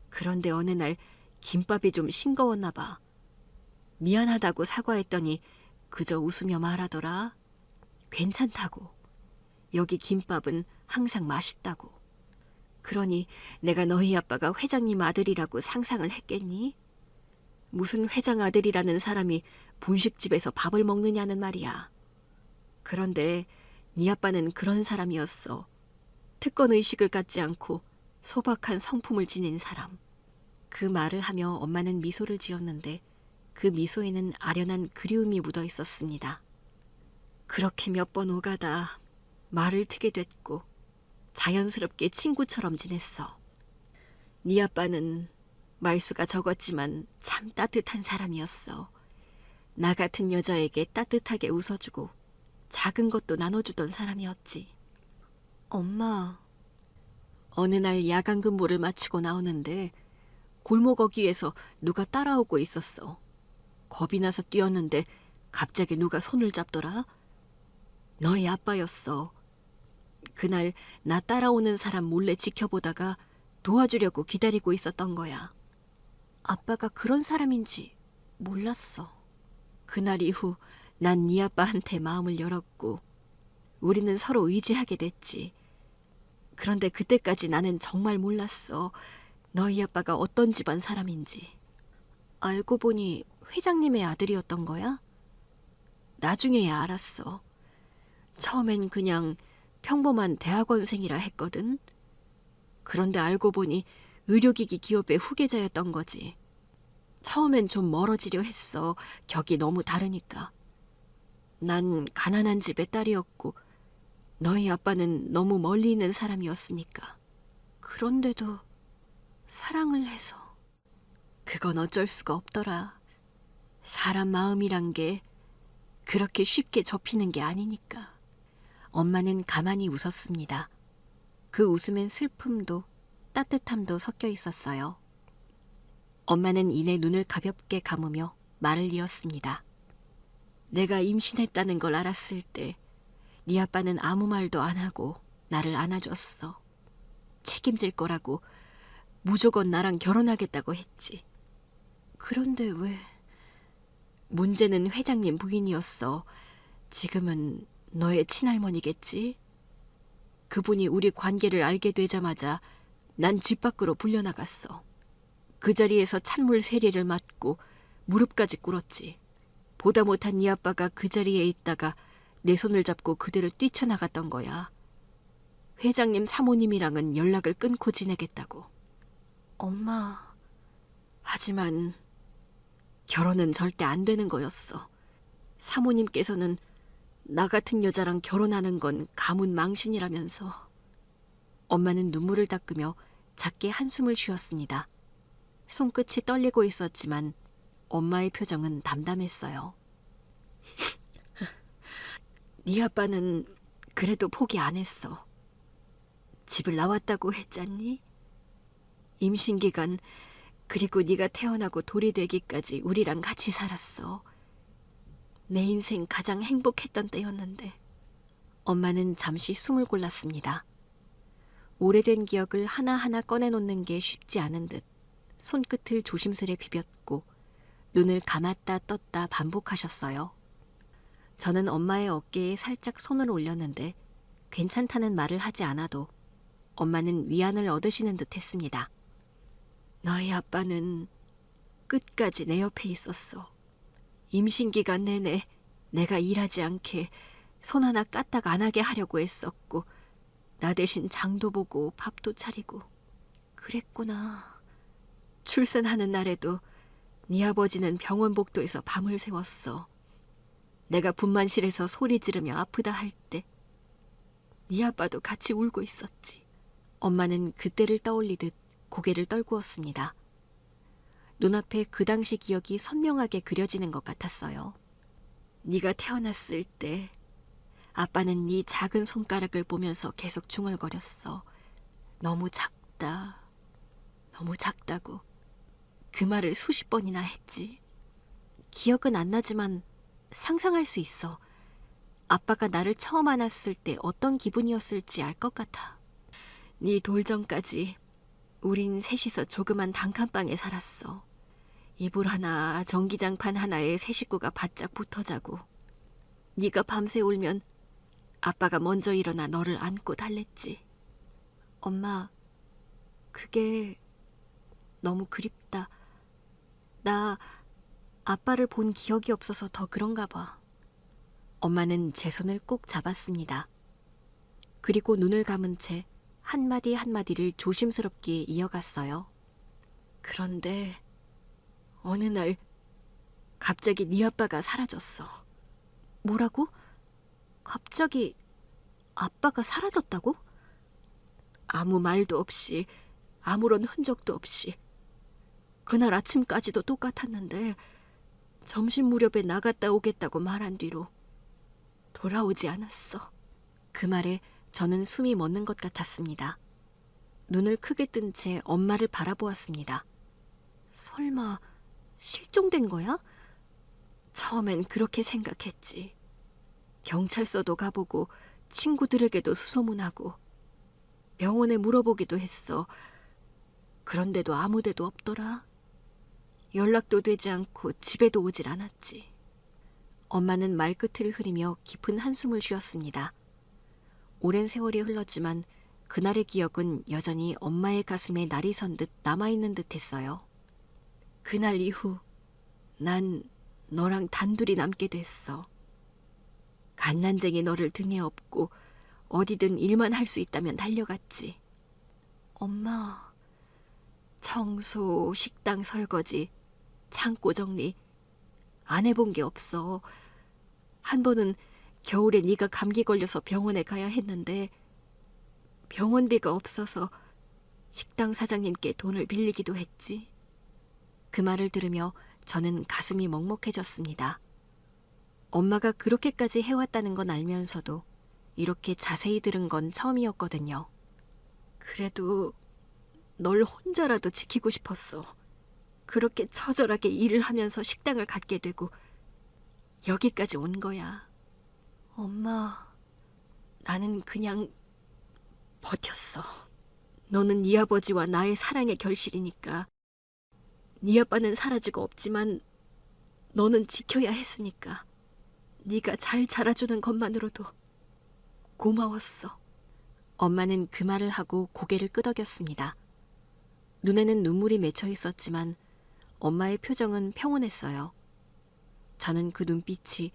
그런데 어느 날 김밥이 좀 싱거웠나 봐. 미안하다고 사과했더니 그저 웃으며 말하더라. 괜찮다고. 여기 김밥은 항상 맛있다고. 그러니 내가 너희 아빠가 회장님 아들이라고 상상을 했겠니? 무슨 회장 아들이라는 사람이 분식집에서 밥을 먹느냐는 말이야. 그런데 네 아빠는 그런 사람이었어. 특권의식을 갖지 않고 소박한 성품을 지닌 사람. 그 말을 하며 엄마는 미소를 지었는데 그 미소에는 아련한 그리움이 묻어 있었습니다. 그렇게 몇 번 오가다 말을 트게 됐고 자연스럽게 친구처럼 지냈어. 네 아빠는 말수가 적었지만 참 따뜻한 사람이었어. 나 같은 여자에게 따뜻하게 웃어주고 작은 것도 나눠주던 사람이었지. 엄마, 어느 날 야간 근무를 마치고 나오는데 골목 어귀에서 누가 따라오고 있었어. 겁이 나서 뛰었는데 갑자기 누가 손을 잡더라. 너희 아빠였어. 그날 나 따라오는 사람 몰래 지켜보다가 도와주려고 기다리고 있었던 거야. 아빠가 그런 사람인지 몰랐어. 그날 이후 난 네 아빠한테 마음을 열었고 우리는 서로 의지하게 됐지. 그런데 그때까지 나는 정말 몰랐어. 너희 아빠가 어떤 집안 사람인지. 알고 보니 회장님의 아들이었던 거야? 나중에야 알았어. 처음엔 그냥 평범한 대학원생이라 했거든. 그런데 알고 보니 의료기기 기업의 후계자였던 거지. 처음엔 좀 멀어지려 했어. 격이 너무 다르니까. 난 가난한 집의 딸이었고 너희 아빠는 너무 멀리 있는 사람이었으니까. 그런데도 사랑을 해서. 그건 어쩔 수가 없더라. 사람 마음이란 게 그렇게 쉽게 접히는 게 아니니까. 엄마는 가만히 웃었습니다. 그 웃음엔 슬픔도 따뜻함도 섞여 있었어요. 엄마는 이내 눈을 가볍게 감으며 말을 이었습니다. 내가 임신했다는 걸 알았을 때 네 아빠는 아무 말도 안 하고 나를 안아줬어. 책임질 거라고 무조건 나랑 결혼하겠다고 했지. 그런데 왜? 문제는 회장님 부인이었어. 지금은 너의 친할머니겠지? 그분이 우리 관계를 알게 되자마자 난 집 밖으로 불려나갔어. 그 자리에서 찬물 세례를 맞고 무릎까지 꿇었지. 보다 못한 네 아빠가 그 자리에 있다가 내 손을 잡고 그대로 뛰쳐나갔던 거야. 회장님 사모님이랑은 연락을 끊고 지내겠다고. 엄마, 하지만 결혼은 절대 안 되는 거였어. 사모님께서는 나 같은 여자랑 결혼하는 건 가문 망신이라면서. 엄마는 눈물을 닦으며 작게 한숨을 쉬었습니다. 손끝이 떨리고 있었지만 엄마의 표정은 담담했어요. 네 아빠는 그래도 포기 안 했어. 집을 나왔다고 했잖니? 임신 기간 그리고 네가 태어나고 돌이 되기까지 우리랑 같이 살았어. 내 인생 가장 행복했던 때였는데. 엄마는 잠시 숨을 골랐습니다. 오래된 기억을 하나하나 꺼내놓는 게 쉽지 않은 듯 손끝을 조심스레 비볐고 눈을 감았다 떴다 반복하셨어요. 저는 엄마의 어깨에 살짝 손을 올렸는데 괜찮다는 말을 하지 않아도 엄마는 위안을 얻으시는 듯 했습니다. 너희 아빠는 끝까지 내 옆에 있었어. 임신 기간 내내 내가 일하지 않게 손 하나 까딱 안 하게 하려고 했었고 나 대신 장도 보고 밥도 차리고. 그랬구나. 출산하는 날에도 네 아버지는 병원 복도에서 밤을 새웠어. 내가 분만실에서 소리 지르며 아프다 할 때 네 아빠도 같이 울고 있었지. 엄마는 그때를 떠올리듯 고개를 떨구었습니다. 눈앞에 그 당시 기억이 선명하게 그려지는 것 같았어요. 네가 태어났을 때 아빠는 네 작은 손가락을 보면서 계속 중얼거렸어. 너무 작다. 너무 작다고. 그 말을 수십 번이나 했지. 기억은 안 나지만 상상할 수 있어. 아빠가 나를 처음 안았을 때 어떤 기분이었을지 알 것 같아. 네 돌전까지 우린 셋이서 조그만 단칸방에 살았어. 이불 하나, 전기장판 하나에 세 식구가 바짝 붙어 자고. 네가 밤새 울면 아빠가 먼저 일어나 너를 안고 달랬지. 엄마, 그게 너무 그립다. 나 아빠를 본 기억이 없어서 더 그런가 봐. 엄마는 제 손을 꼭 잡았습니다. 그리고 눈을 감은 채 한마디 한마디를 조심스럽게 이어갔어요. 그런데 어느 날 갑자기 네 아빠가 사라졌어. 뭐라고? 갑자기 아빠가 사라졌다고? 아무 말도 없이, 아무런 흔적도 없이. 그날 아침까지도 똑같았는데 점심 무렵에 나갔다 오겠다고 말한 뒤로 돌아오지 않았어. 그 말에 저는 숨이 멎는 것 같았습니다. 눈을 크게 뜬 채 엄마를 바라보았습니다. 설마 실종된 거야? 처음엔 그렇게 생각했지. 경찰서도 가보고 친구들에게도 수소문하고 병원에 물어보기도 했어. 그런데도 아무 데도 없더라. 연락도 되지 않고 집에도 오질 않았지. 엄마는 말끝을 흐리며 깊은 한숨을 쉬었습니다. 오랜 세월이 흘렀지만 그날의 기억은 여전히 엄마의 가슴에 날이 선 듯 남아있는 듯했어요. 그날 이후 난 너랑 단둘이 남게 됐어. 갓난쟁이 너를 등에 업고 어디든 일만 할 수 있다면 달려갔지. 엄마, 청소, 식당 설거지, 창고 정리 안 해본 게 없어. 한 번은 겨울에 네가 감기 걸려서 병원에 가야 했는데 병원비가 없어서 식당 사장님께 돈을 빌리기도 했지. 그 말을 들으며 저는 가슴이 먹먹해졌습니다. 엄마가 그렇게까지 해왔다는 건 알면서도 이렇게 자세히 들은 건 처음이었거든요. 그래도 널 혼자라도 지키고 싶었어. 그렇게 처절하게 일을 하면서 식당을 갖게 되고 여기까지 온 거야. 엄마, 나는 그냥 버텼어. 너는 네 아버지와 나의 사랑의 결실이니까. 네 아빠는 사라지고 없지만 너는 지켜야 했으니까. 네가 잘 자라주는 것만으로도 고마웠어. 엄마는 그 말을 하고 고개를 끄덕였습니다. 눈에는 눈물이 맺혀 있었지만 엄마의 표정은 평온했어요. 저는 그 눈빛이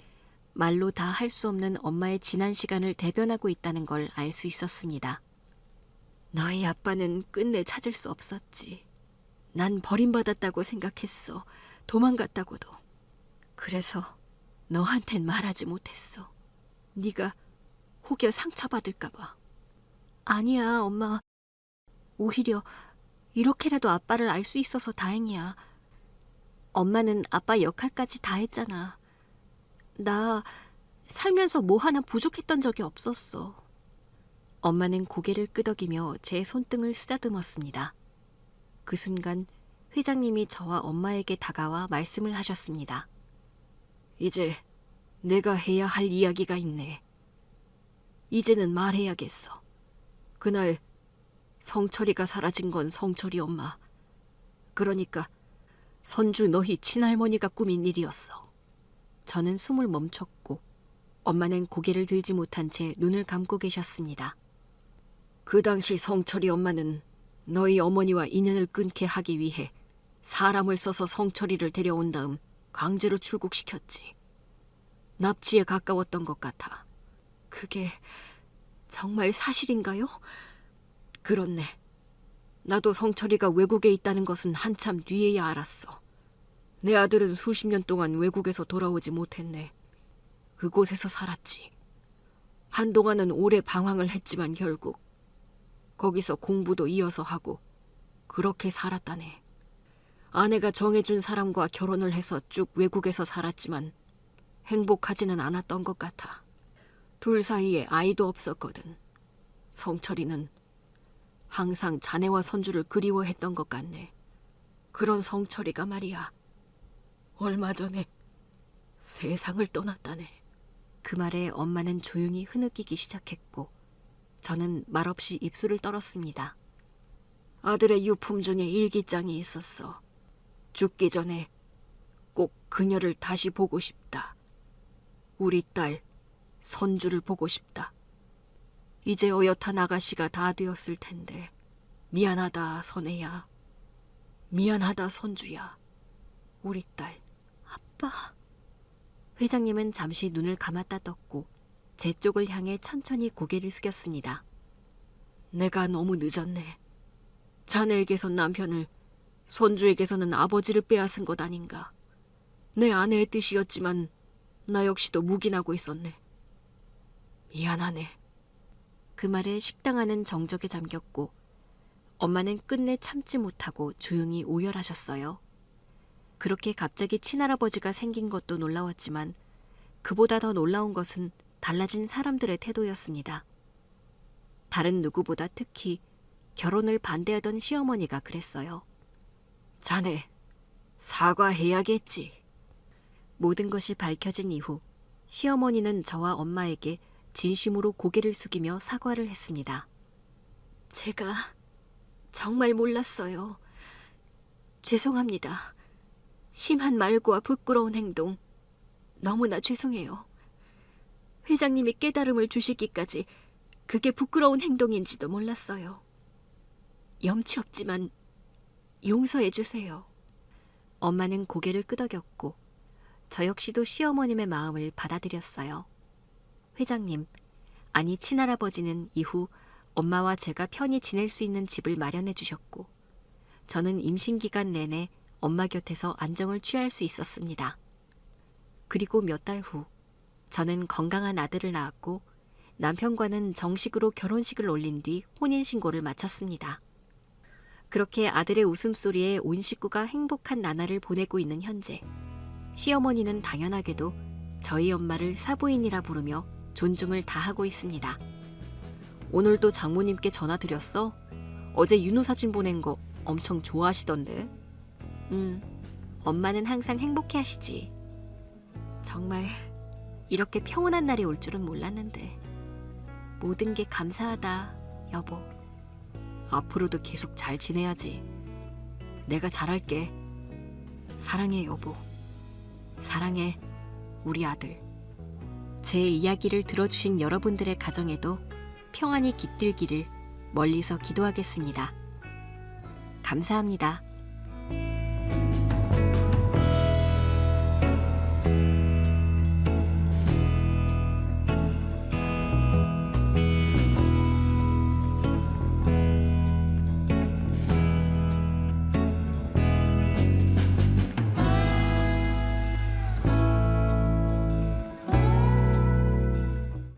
말로 다 할 수 없는 엄마의 지난 시간을 대변하고 있다는 걸 알 수 있었습니다. 너희 아빠는 끝내 찾을 수 없었지. 난 버림받았다고 생각했어. 도망갔다고도. 그래서 너한텐 말하지 못했어. 네가 혹여 상처받을까 봐. 아니야, 엄마. 오히려 이렇게라도 아빠를 알 수 있어서 다행이야. 엄마는 아빠 역할까지 다 했잖아. 나 살면서 뭐 하나 부족했던 적이 없었어. 엄마는 고개를 끄덕이며 제 손등을 쓰다듬었습니다. 그 순간 회장님이 저와 엄마에게 다가와 말씀을 하셨습니다. 이제 내가 해야 할 이야기가 있네. 이제는 말해야겠어. 그날 성철이가 사라진 건 성철이 엄마. 그러니까 선주 너희 친할머니가 꾸민 일이었어. 저는 숨을 멈췄고 엄마는 고개를 들지 못한 채 눈을 감고 계셨습니다. 그 당시 성철이 엄마는 너희 어머니와 인연을 끊게 하기 위해 사람을 써서 성철이를 데려온 다음 강제로 출국시켰지. 납치에 가까웠던 것 같아. 그게 정말 사실인가요? 그렇네. 나도 성철이가 외국에 있다는 것은 한참 뒤에야 알았어. 내 아들은 수십 년 동안 외국에서 돌아오지 못했네. 그곳에서 살았지. 한동안은 오래 방황을 했지만 결국 거기서 공부도 이어서 하고 그렇게 살았다네. 아내가 정해준 사람과 결혼을 해서 쭉 외국에서 살았지만 행복하지는 않았던 것 같아. 둘 사이에 아이도 없었거든. 성철이는 항상 자네와 선주를 그리워했던 것 같네. 그런 성철이가 말이야. 얼마 전에 세상을 떠났다네. 그 말에 엄마는 조용히 흐느끼기 시작했고 저는 말없이 입술을 떨었습니다. 아들의 유품 중에 일기장이 있었어. 죽기 전에 꼭 그녀를 다시 보고 싶다. 우리 딸 선주를 보고 싶다. 이제 어엿한 아가씨가 다 되었을 텐데 미안하다 선혜야. 미안하다 선주야. 우리 딸. 아빠. 회장님은 잠시 눈을 감았다 떴고 제 쪽을 향해 천천히 고개를 숙였습니다. 내가 너무 늦었네. 자네에게선 남편을, 손주에게서는 아버지를 빼앗은 것 아닌가. 내 아내의 뜻이었지만 나 역시도 묵인하고 있었네. 미안하네. 그 말에 식당 안은 정적에 잠겼고 엄마는 끝내 참지 못하고 조용히 오열하셨어요. 그렇게 갑자기 친할아버지가 생긴 것도 놀라웠지만 그보다 더 놀라운 것은 달라진 사람들의 태도였습니다. 다른 누구보다 특히 결혼을 반대하던 시어머니가 그랬어요. 자네, 사과해야겠지. 모든 것이 밝혀진 이후 시어머니는 저와 엄마에게 진심으로 고개를 숙이며 사과를 했습니다. 제가 정말 몰랐어요. 죄송합니다. 심한 말과 부끄러운 행동 너무나 죄송해요. 회장님이 깨달음을 주시기까지 그게 부끄러운 행동인지도 몰랐어요. 염치 없지만 용서해 주세요. 엄마는 고개를 끄덕였고 저 역시도 시어머님의 마음을 받아들였어요. 회장님, 아니 친할아버지는 이후 엄마와 제가 편히 지낼 수 있는 집을 마련해 주셨고 저는 임신 기간 내내 엄마 곁에서 안정을 취할 수 있었습니다. 그리고 몇 달 후 저는 건강한 아들을 낳았고 남편과는 정식으로 결혼식을 올린 뒤 혼인신고를 마쳤습니다. 그렇게 아들의 웃음소리에 온 식구가 행복한 나날을 보내고 있는 현재, 시어머니는 당연하게도 저희 엄마를 사부인이라 부르며 존중을 다하고 있습니다. 오늘도 장모님께 전화드렸어? 어제 윤호 사진 보낸 거 엄청 좋아하시던데. 엄마는 항상 행복해 하시지. 정말 이렇게 평온한 날이 올 줄은 몰랐는데. 모든 게 감사하다, 여보. 앞으로도 계속 잘 지내야지. 내가 잘할게. 사랑해, 여보. 사랑해, 우리 아들. 제 이야기를 들어주신 여러분들의 가정에도 평안이 깃들기를 멀리서 기도하겠습니다. 감사합니다.